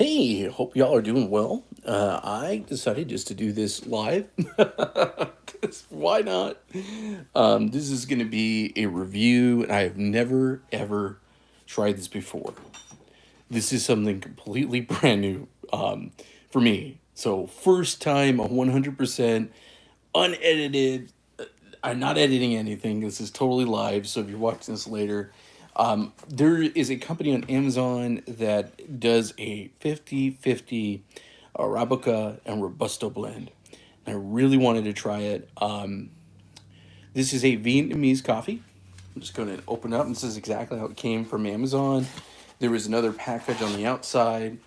Hey, hope y'all are doing well. I decided just to do this live. 'Cause why not? This is going to be a review, and I have never ever tried this before. This is something completely brand new for me. So, first time, 100% unedited. I'm not editing anything. This is totally live. So, if you're watching this later, there is a company on Amazon that does a 50-50 Arabica and Robusta blend. I really wanted to try it. This is a Vietnamese coffee. I'm just going to open it up. This is exactly how it came from Amazon. There was another package on the outside.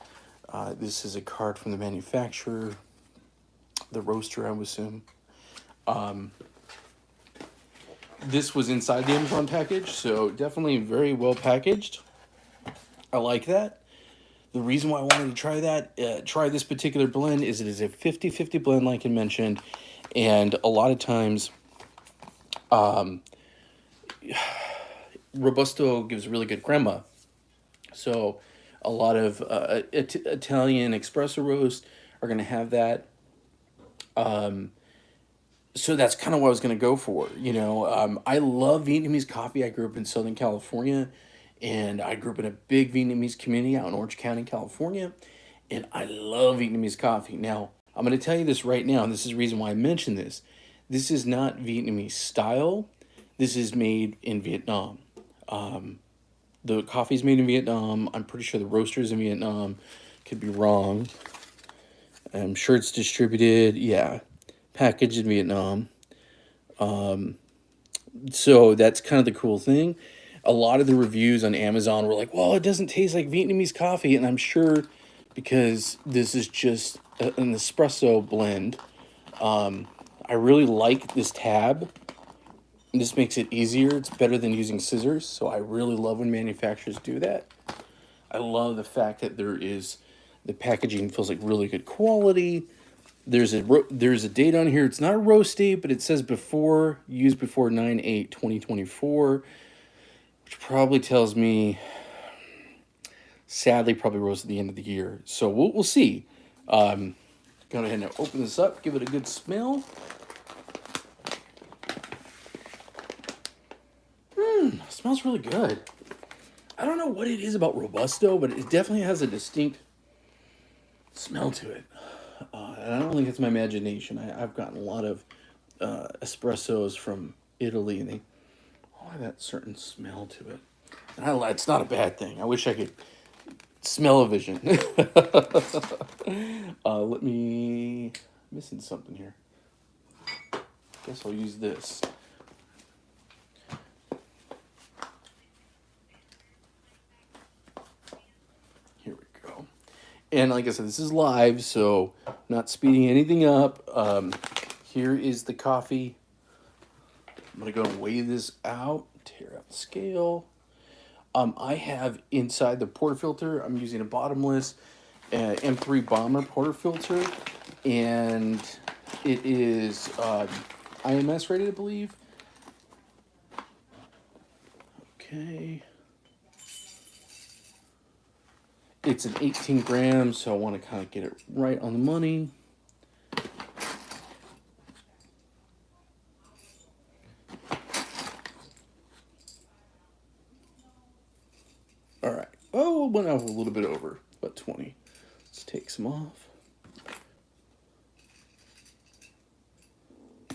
This is a card from the manufacturer, the roaster, I would assume. This was inside the Amazon package, so definitely very well packaged. I like that. The reason why I wanted to try this particular blend is it is a 50-50 blend, like I mentioned, and a lot of times, Robusto gives really good crema. So a lot of Italian espresso roast are going to have that. So that's kind of what I was going to go for. I love Vietnamese coffee. I grew up in Southern California, and I grew up in a big Vietnamese community out in Orange County, California, and I love Vietnamese coffee. Now, I'm going to tell you this right now, and this is the reason why I mentioned this. This is not Vietnamese style. This is made in Vietnam. The coffee's made in Vietnam. I'm pretty sure the roaster's in Vietnam. Could be wrong. I'm sure it's distributed. Yeah, packaged in Vietnam. So that's kind of the cool thing. A lot of the reviews on Amazon were like, well, it doesn't taste like Vietnamese coffee. And I'm sure because this is just an espresso blend. I really like this tab. This makes it easier. It's better than using scissors. So I really love when manufacturers do that. I love the fact that the packaging feels like really good quality. There's a date on here. It's not a roast date, but it says used before 9/8/2024, which probably tells me, sadly, probably roast at the end of the year. So we'll see. Go ahead and open this up, give it a good smell. Smells really good. I don't know what it is about Robusto, but it definitely has a distinct smell to it. And I don't think it's my imagination. I've gotten a lot of espressos from Italy, and they all have that certain smell to it. And it's not a bad thing. I wish I could smell-o-vision. Missing something here. Guess I'll use this. Here we go. And like I said, this is live, so not speeding anything up. Here is the coffee. I'm going to go and weigh this out, tear out the scale. I have inside the portafilter, I'm using a bottomless M3 Bomber portafilter, and it is IMS rated, I believe. Okay. It's an 18 grams, so I want to kind of get it right on the money. All right. Oh, went out a little bit over, about 20. Let's take some off.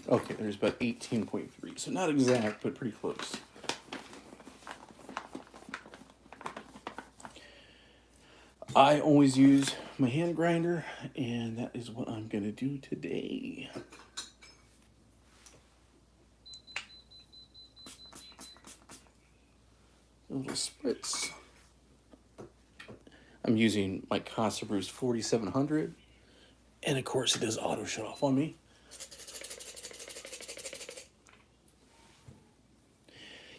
Okay, there's about 18.3, so not exact, but pretty close. I always use my hand grinder, and that is what I'm going to do today. A little spritz. I'm using my Casa Brews 4700, and of course it does auto shut off on me.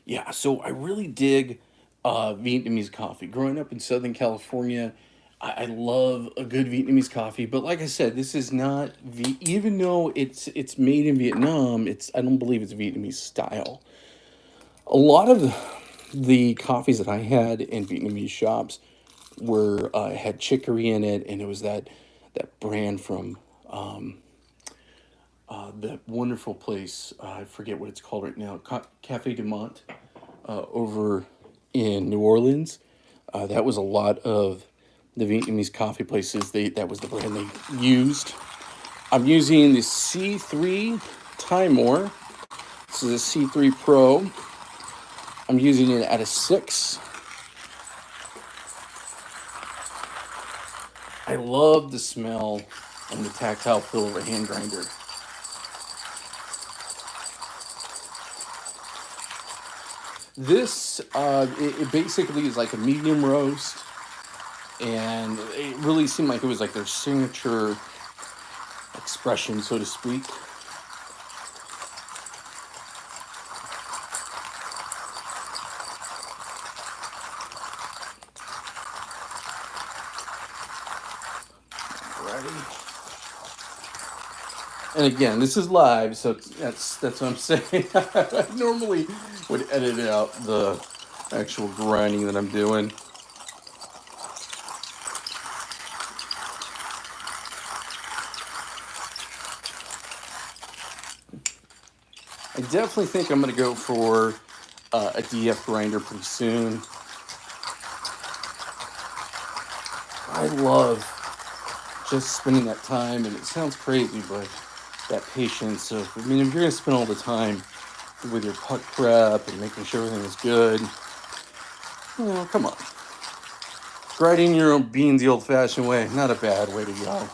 Yeah, so I really dig Vietnamese coffee. Growing up in Southern California, I love a good Vietnamese coffee. But like I said, this is not even though it's made in Vietnam. I don't believe it's Vietnamese style. A lot of the coffees that I had in Vietnamese shops where it had chicory in it, and it was that brand from that wonderful place. I forget what it's called right now. Cafe du Monde over in New Orleans. That was a lot of the Vietnamese coffee places. That was the brand they used. I'm using the C3 Timor. This is a C3 Pro. I'm using it at a 6. I love the smell and the tactile feel of a hand grinder. This, it basically is like a medium roast, and it really seemed like it was like their signature expression, so to speak. Ready. And again, this is live, so that's what I'm saying. I normally would edit out the actual grinding that I'm doing. I definitely think I'm going to go for a DF grinder pretty soon. I love just spending that time, and it sounds crazy, but that patience of, I mean, if you're going to spend all the time with your puck prep and making sure everything is good, you know, come on. Grinding your own beans the old-fashioned way, not a bad way to go.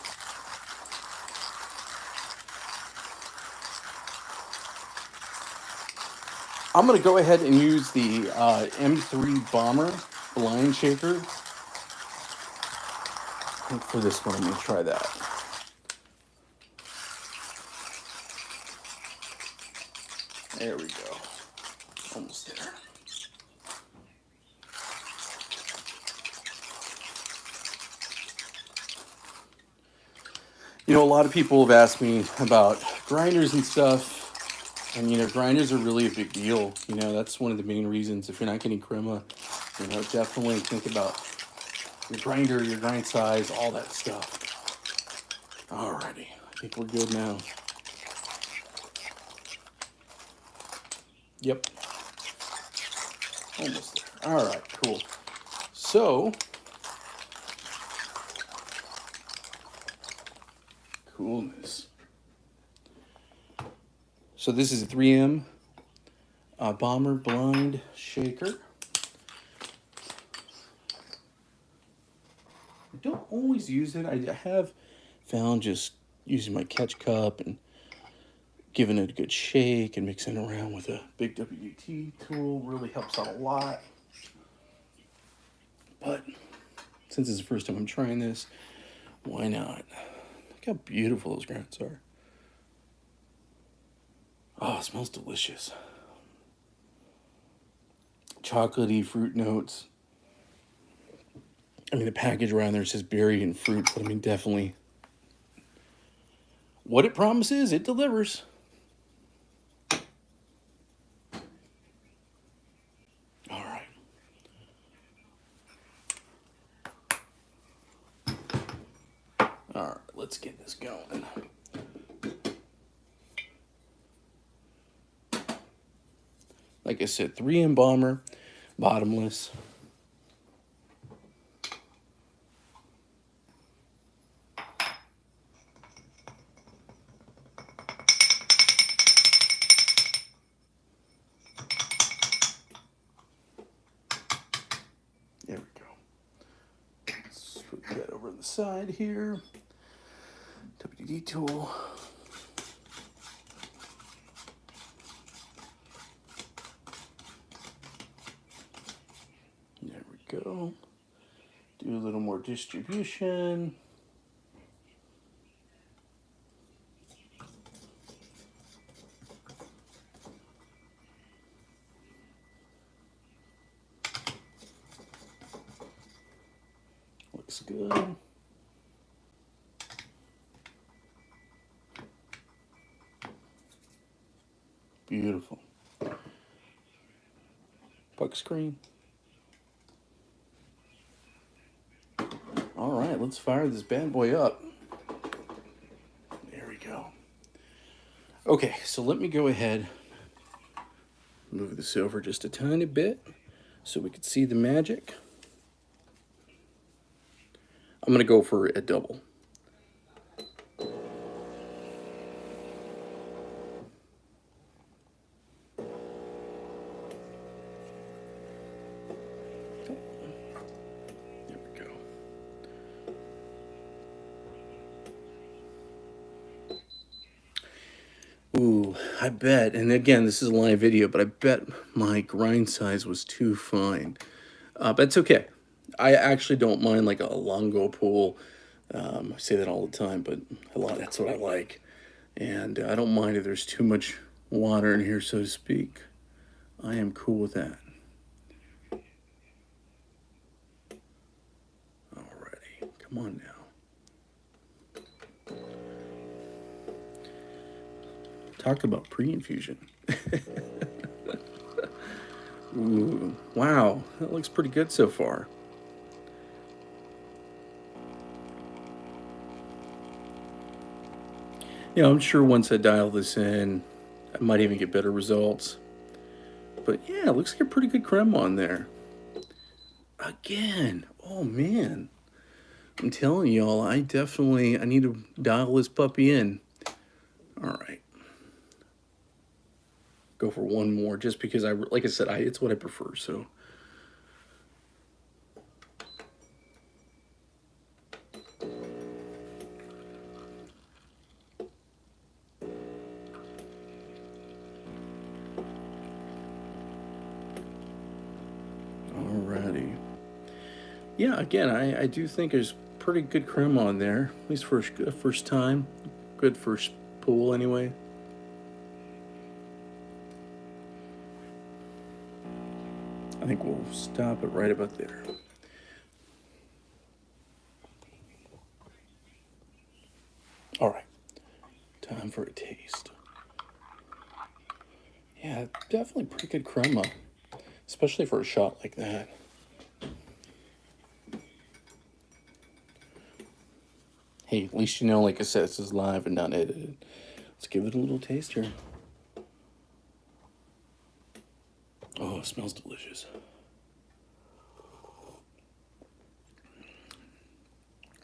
I'm going to go ahead and use the M3 Bomber blind shaker. For this one, I'm going to try that. There we go. Almost there. You know, a lot of people have asked me about grinders and stuff. And, you know, grinders are really a big deal. You know, that's one of the main reasons. If you're not getting Crema, you know, definitely think about your grinder, your grind size, all that stuff. Alrighty, I think we're good now. Yep. Almost there. Alright, cool. So, coolness. So this is a 3M Bomber blind shaker. I don't always use it. I have found just using my catch cup and giving it a good shake and mixing around with a big WD tool really helps out a lot. But since it's the first time I'm trying this, why not? Look how beautiful those grounds are. Oh, it smells delicious. Chocolatey fruit notes. I mean, the package around there says berry and fruit, but I mean, definitely what it promises, it delivers. All right. All right, let's get this going. Like I said, 3M Bomber, bottomless. There we go. Let's put that over on the side here. WD tool. There we go. Do a little more distribution. Looks good. Beautiful. Puck screen. All right, let's fire this bad boy up. There we go. Okay, so let me go ahead, move this over just a tiny bit so we can see the magic. I'm going to go for a double. There we go. Ooh, I bet, and again, this is a live video, but I bet my grind size was too fine. But it's okay. I actually don't mind like a longo pool. I say that all the time, but that's what I like. And I don't mind if there's too much water in here, so to speak. I am cool with that. Alrighty, come on now. Talk about pre-infusion. Ooh, wow, that looks pretty good so far. You know, I'm sure once I dial this in, I might even get better results. But yeah, it looks like a pretty good crema on there. Again, oh man. I'm telling y'all, I need to dial this puppy in. All right. Go for one more just because like I said, it's what I prefer, so. Alrighty. Yeah, again, I do think there's pretty good crema on there, at least for a first time. Good first pull anyway. I think we'll stop it right about there. All right, time for a taste. Yeah, definitely pretty good crema, especially for a shot like that. Hey, at least you know, like I said, this is live and not edited. Let's give it a little taste here. Oh, it smells delicious.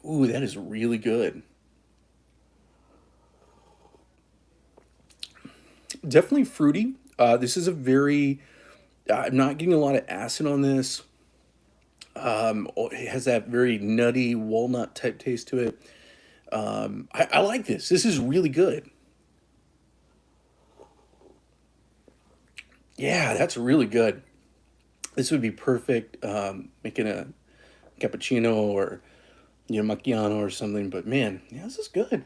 Ooh, that is really good. Definitely fruity. This is a very, I'm not getting a lot of acid on this. It has that very nutty walnut type taste to it. I like this. This is really good. Yeah, that's really good. This would be perfect making a cappuccino or macchiato or something. But man, yeah, this is good.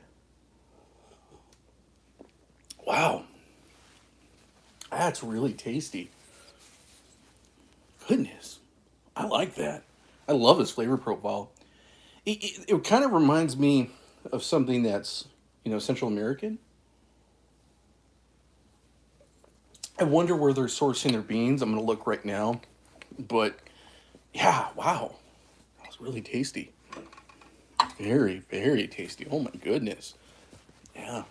Wow, that's really tasty. Goodness, I like that. I love this flavor profile. It kind of reminds me of something that's Central American. I wonder where they're sourcing their beans. I'm gonna look right now, but yeah, wow, that was really tasty. Very, very tasty. Oh my goodness. Yeah.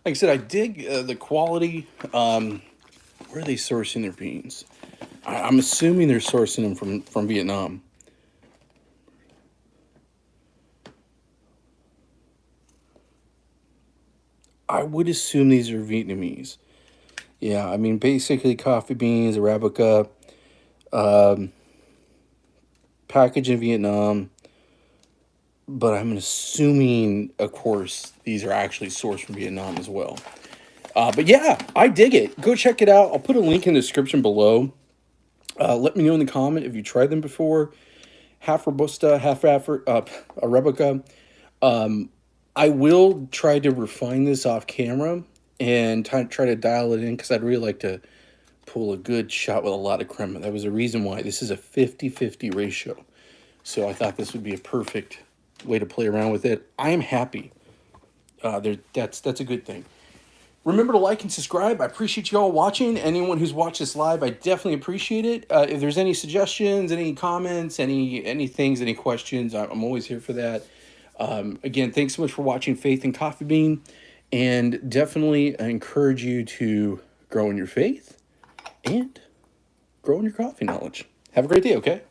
Like I said, I dig the quality. Where are they sourcing their beans? I'm assuming they're sourcing them from Vietnam. I would assume these are Vietnamese. Yeah, I mean, basically coffee beans, Arabica, packaged in Vietnam. But I'm assuming, of course, these are actually sourced from Vietnam as well. But yeah, I dig it. Go check it out. I'll put a link in the description below. Let me know in the comment if you tried them before. Half Robusta, half Arabica. I will try to refine this off camera and try to dial it in because I'd really like to pull a good shot with a lot of crema. That was the reason why. This is a 50-50 ratio. So I thought this would be a perfect way to play around with it. I am happy. That's a good thing. Remember to like and subscribe. I appreciate you all watching. Anyone who's watched this live, I definitely appreciate it. If there's any suggestions, any comments, any things, any questions, I'm always here for that. Again, thanks so much for watching Faith and Coffee Bean. And definitely I encourage you to grow in your faith and grow in your coffee knowledge. Have a great day, okay?